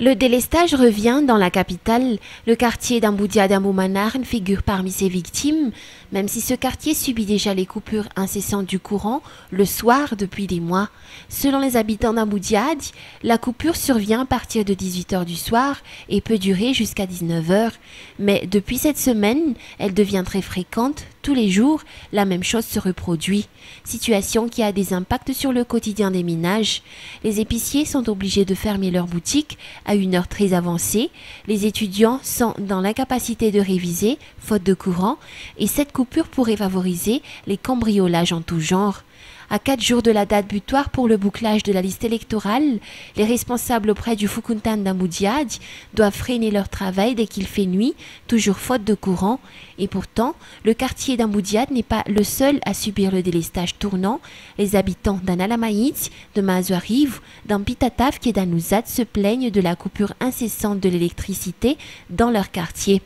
Le délestage revient dans la capitale. Le quartier d'Amboudia d'Amboumanarn figure parmi ses victimes, même si ce quartier subit déjà les coupures incessantes du courant le soir depuis des mois. Selon les habitants d'Amboudiad, la coupure survient à partir de 18 h du soir et peut durer jusqu'à 19 h. Mais depuis cette semaine, elle devient très fréquente. Tous les jours, la même chose se reproduit. Situation qui a des impacts sur le quotidien des ménages. Les épiciers sont obligés de fermer leurs boutiques à une heure très avancée. Les étudiants sont dans l'incapacité de réviser, faute de courant, et cette coupure pourrait favoriser les cambriolages en tout genre. À 4 jours de la date butoir pour le bouclage de la liste électorale, les responsables auprès du Fukuntan d'Amboudiad doivent freiner leur travail dès qu'il fait nuit, toujours faute de courant. Et pourtant, le quartier d'Amboudiad n'est pas le seul à subir le délestage tournant. Les habitants d'Analamaït, de Mazuariv, d'Ampitataf et d'Anouzad se plaignent de la coupure incessante de l'électricité dans leur quartier.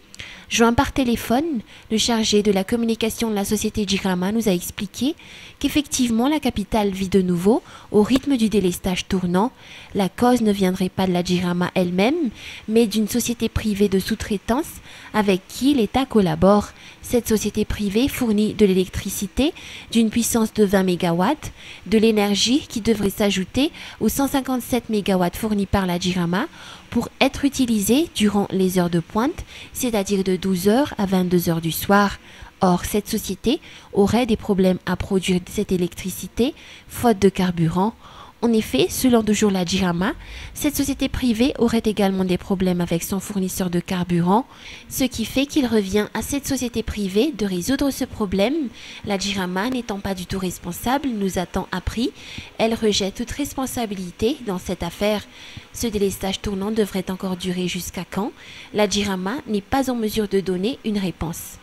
Joint par téléphone, le chargé de la communication de la société Jirama nous a expliqué qu'effectivement la capitale vit de nouveau au rythme du délestage tournant. La cause ne viendrait pas de la Jirama elle-même, mais d'une société privée de sous-traitance avec qui l'État collabore. Cette société privée fournit de l'électricité d'une puissance de 20 MW, de l'énergie qui devrait s'ajouter aux 157 MW fournis par la Jirama pour être utilisée durant les heures de pointe, c'est-à-dire de 12 h à 22 h du soir. Or, cette société aurait des problèmes à produire cette électricité, faute de carburant. En effet, selon toujours la Jirama, cette société privée aurait également des problèmes avec son fournisseur de carburant, ce qui fait qu'il revient à cette société privée de résoudre ce problème. La Jirama n'étant pas du tout responsable, nous a-t-on appris, elle rejette toute responsabilité dans cette affaire. Ce délestage tournant devrait encore durer jusqu'à quand? La Jirama n'est pas en mesure de donner une réponse.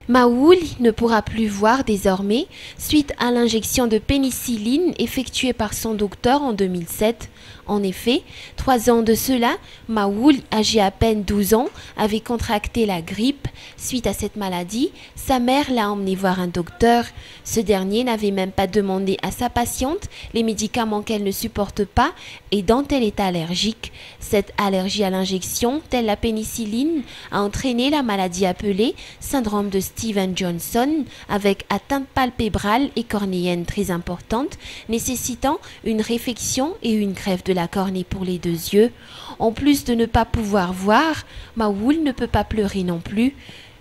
Maoul ne pourra plus voir désormais suite à l'injection de pénicilline effectuée par son docteur en 2007. En effet, 3 ans de cela, Maoul, âgé à peine 12 ans, avait contracté la grippe. Suite à cette maladie, sa mère l'a emmené voir un docteur. Ce dernier n'avait même pas demandé à sa patiente les médicaments qu'elle ne supporte pas et dont elle est allergique. Cette allergie à l'injection, telle la pénicilline, a entraîné la maladie appelée syndrome de Steven Johnson, avec atteinte palpébrale et cornéenne très importante, nécessitant une réfection et une greffe de la cornée pour les 2 yeux. En plus de ne pas pouvoir voir, Maoul ne peut pas pleurer non plus.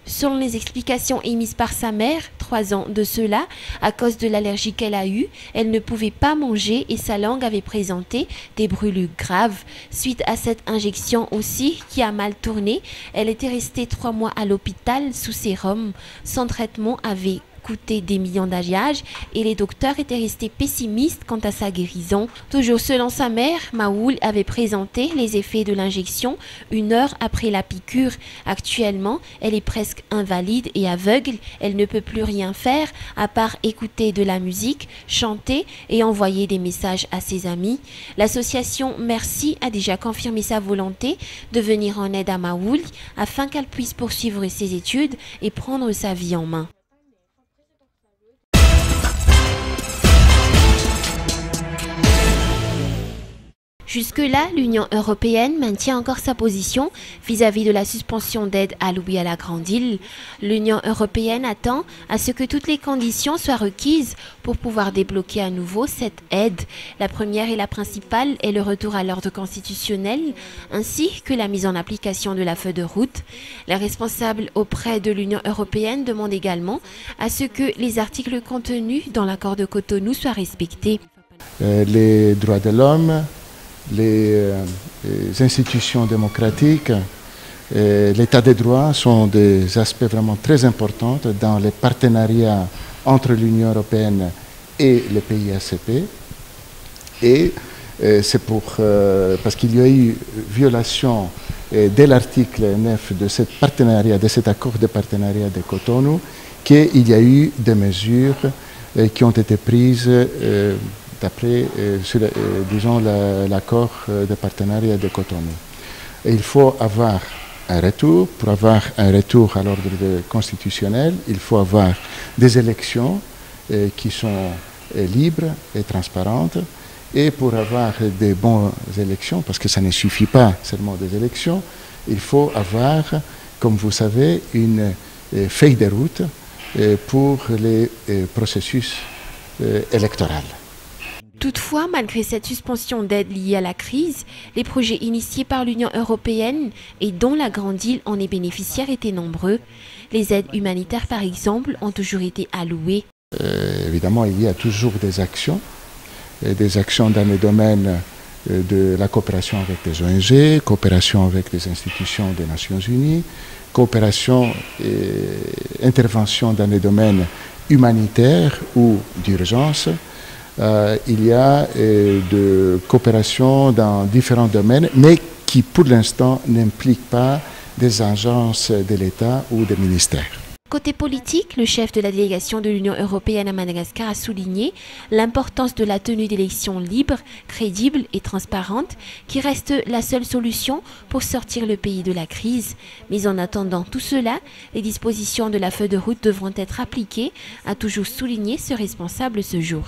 Selon les explications émises par sa mère, 3 ans de cela, à cause de l'allergie qu'elle a eue, elle ne pouvait pas manger et sa langue avait présenté des brûlures graves. Suite à cette injection aussi, qui a mal tourné, elle était restée 3 mois à l'hôpital sous sérum. Son traitement avait coûté des millions d'alliages et les docteurs étaient restés pessimistes quant à sa guérison. Toujours selon sa mère, Maoul avait présenté les effets de l'injection 1 heure après la piqûre. Actuellement, elle est presque invalide et aveugle. Elle ne peut plus rien faire à part écouter de la musique, chanter et envoyer des messages à ses amis. L'association Merci a déjà confirmé sa volonté de venir en aide à Maoul afin qu'elle puisse poursuivre ses études et prendre sa vie en main. Jusque-là, l'Union européenne maintient encore sa position vis-à-vis de la suspension d'aide allouée à la Grande Île. L'Union européenne attend à ce que toutes les conditions soient requises pour pouvoir débloquer à nouveau cette aide. La première et la principale est le retour à l'ordre constitutionnel ainsi que la mise en application de la feuille de route. Les responsables auprès de l'Union européenne demandent également à ce que les articles contenus dans l'accord de Cotonou soient respectés. Les droits de l'homme, les institutions démocratiques, l'état des droits sont des aspects vraiment très importants dans les partenariats entre l'Union européenne et les pays ACP. Et c'est parce qu'il y a eu violation dès l'article 9 de cet partenariat, de cet accord de partenariat de Cotonou, qu'il y a eu des mesures qui ont été prises d'après, disons, l'accord de partenariat de Cotonou. Et il faut avoir un retour. Pour avoir un retour à l'ordre constitutionnel, il faut avoir des élections qui sont libres et transparentes. Et pour avoir des bonnes élections, parce que ça ne suffit pas seulement des élections, il faut avoir, comme vous savez, une feuille de route pour les processus électoraux. Toutefois, malgré cette suspension d'aide liée à la crise, les projets initiés par l'Union européenne et dont la Grande Île en est bénéficiaire étaient nombreux. Les aides humanitaires, par exemple, ont toujours été allouées. Évidemment, il y a toujours des actions dans les domaines de la coopération avec des ONG, coopération avec les institutions des Nations Unies, coopération et intervention dans les domaines humanitaires ou d'urgence. Il y a de coopération dans différents domaines, mais qui pour l'instant n'impliquent pas des agences de l'État ou des ministères. Côté politique, le chef de la délégation de l'Union européenne à Madagascar a souligné l'importance de la tenue d'élections libres, crédibles et transparentes, qui reste la seule solution pour sortir le pays de la crise. Mais en attendant tout cela, les dispositions de la feuille de route devront être appliquées, a toujours souligné ce responsable ce jour.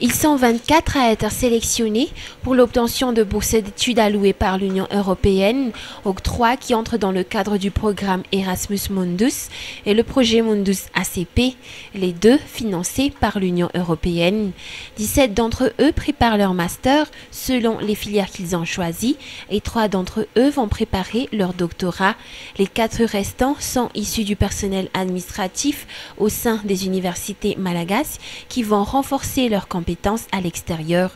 Ils sont 24 à être sélectionnés pour l'obtention de bourses d'études allouées par l'Union européenne, octroi qui entre dans le cadre du programme Erasmus Mundus et le projet Mundus ACP, les deux financés par l'Union européenne. 17 d'entre eux préparent leur master selon les filières qu'ils ont choisies et 3 d'entre eux vont préparer leur doctorat. Les 4 restants sont issus du personnel administratif au sein des universités malagasy qui vont renforcer leurs compétences à l'extérieur.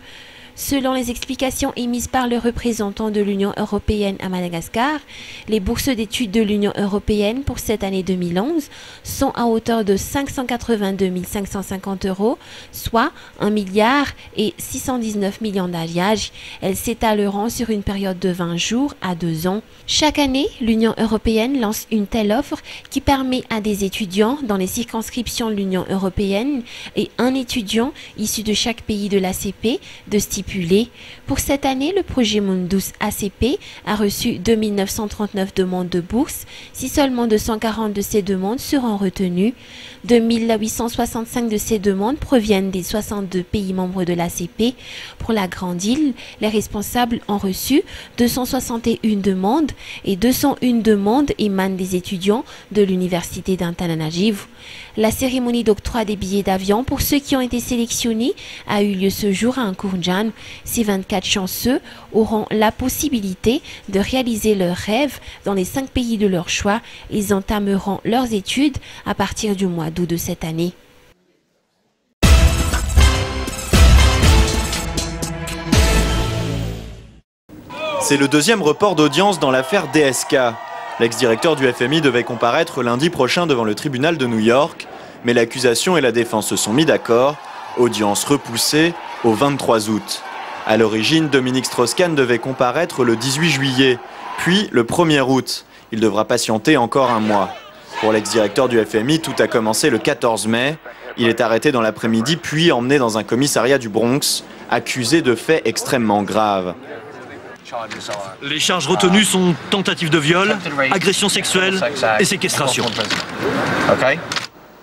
Selon les explications émises par le représentant de l'Union européenne à Madagascar, les bourses d'études de l'Union européenne pour cette année 2011 sont à hauteur de 582 550 €, soit 1 milliard et 619 millions d'alliages. Elles s'étaleront sur une période de 20 jours à 2 ans. Chaque année, l'Union européenne lance une telle offre qui permet à des étudiants dans les circonscriptions de l'Union européenne et un étudiant issu de chaque pays de l'ACP de stipuler. Pour cette année, le projet Mundus ACP a reçu 2 939 demandes de bourse. Si seulement 240 de ces demandes seront retenues, 2 865 de ces demandes proviennent des 62 pays membres de l'ACP. Pour la Grande Île, les responsables ont reçu 261 demandes et 201 demandes émanent des étudiants de l'université d'Antananarivo. La cérémonie d'octroi des billets d'avion pour ceux qui ont été sélectionnés a eu lieu ce jour à Ankourjan. Ces 24 chanceux auront la possibilité de réaliser leurs rêves dans les 5 pays de leur choix. Ils entameront leurs études à partir du mois d'août de cette année. C'est le deuxième report d'audience dans l'affaire DSK. L'ex-directeur du FMI devait comparaître lundi prochain devant le tribunal de New York, mais l'accusation et la défense se sont mis d'accord. Audience repoussée au 23 août. À l'origine, Dominique Strauss-Kahn devait comparaître le 18 juillet, puis le 1er août. Il devra patienter encore un mois. Pour l'ex-directeur du FMI, tout a commencé le 14 mai. Il est arrêté dans l'après-midi, puis emmené dans un commissariat du Bronx, accusé de faits extrêmement graves. Les charges retenues sont tentative de viol, agression sexuelle et séquestration.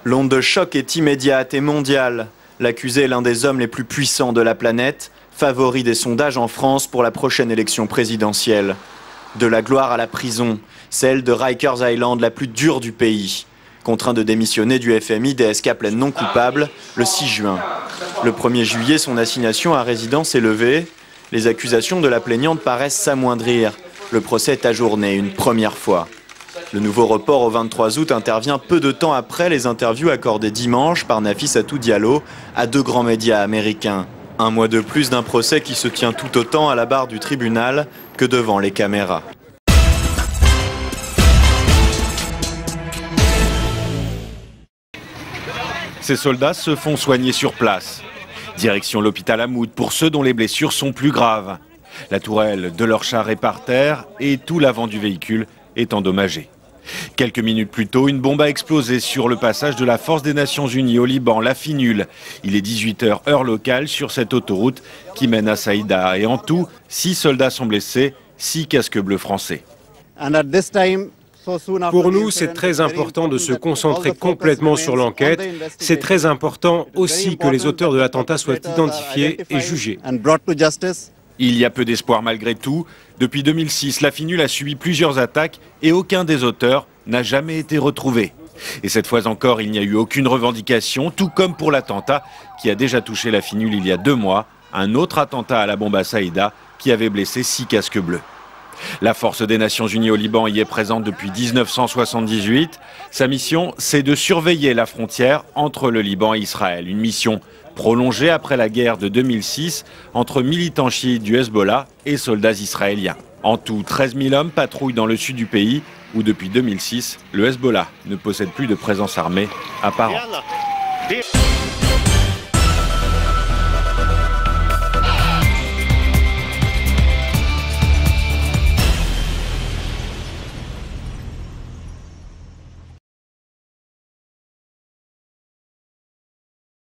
L'onde de choc est immédiate et mondiale. L'accusé est l'un des hommes les plus puissants de la planète, favori des sondages en France pour la prochaine élection présidentielle. De la gloire à la prison, celle de Rikers Island, la plus dure du pays. Contraint de démissionner du FMI, DSK plaide non coupable le 6 juin. Le 1er juillet, son assignation à résidence est levée. Les accusations de la plaignante paraissent s'amoindrir. Le procès est ajourné une première fois. Le nouveau report au 23 août intervient peu de temps après les interviews accordées dimanche par Nafissatou Diallo à 2 grands médias américains. Un mois de plus d'un procès qui se tient tout autant à la barre du tribunal que devant les caméras. Ces soldats se font soigner sur place. Direction l'hôpital Hamoud pour ceux dont les blessures sont plus graves. La tourelle de leur char est par terre et tout l'avant du véhicule est endommagé. Quelques minutes plus tôt, une bombe a explosé sur le passage de la Force des Nations Unies au Liban, la Finule. Il est 18 h heure locale sur cette autoroute qui mène à Saïda. Et en tout, 6 soldats sont blessés, 6 casques bleus français. Pour nous, c'est très important de se concentrer complètement sur l'enquête. C'est très important aussi que les auteurs de l'attentat soient identifiés et jugés. Il y a peu d'espoir malgré tout. Depuis 2006, la FINUL a subi plusieurs attaques et aucun des auteurs n'a jamais été retrouvé. Et cette fois encore, il n'y a eu aucune revendication, tout comme pour l'attentat qui a déjà touché la FINUL il y a 2 mois, un autre attentat à la bombe à Saïda qui avait blessé 6 casques bleus. La force des Nations Unies au Liban y est présente depuis 1978. Sa mission, c'est de surveiller la frontière entre le Liban et Israël. Une mission prolongée après la guerre de 2006 entre militants chiites du Hezbollah et soldats israéliens. En tout, 13 000 hommes patrouillent dans le sud du pays où depuis 2006, le Hezbollah ne possède plus de présence armée apparente.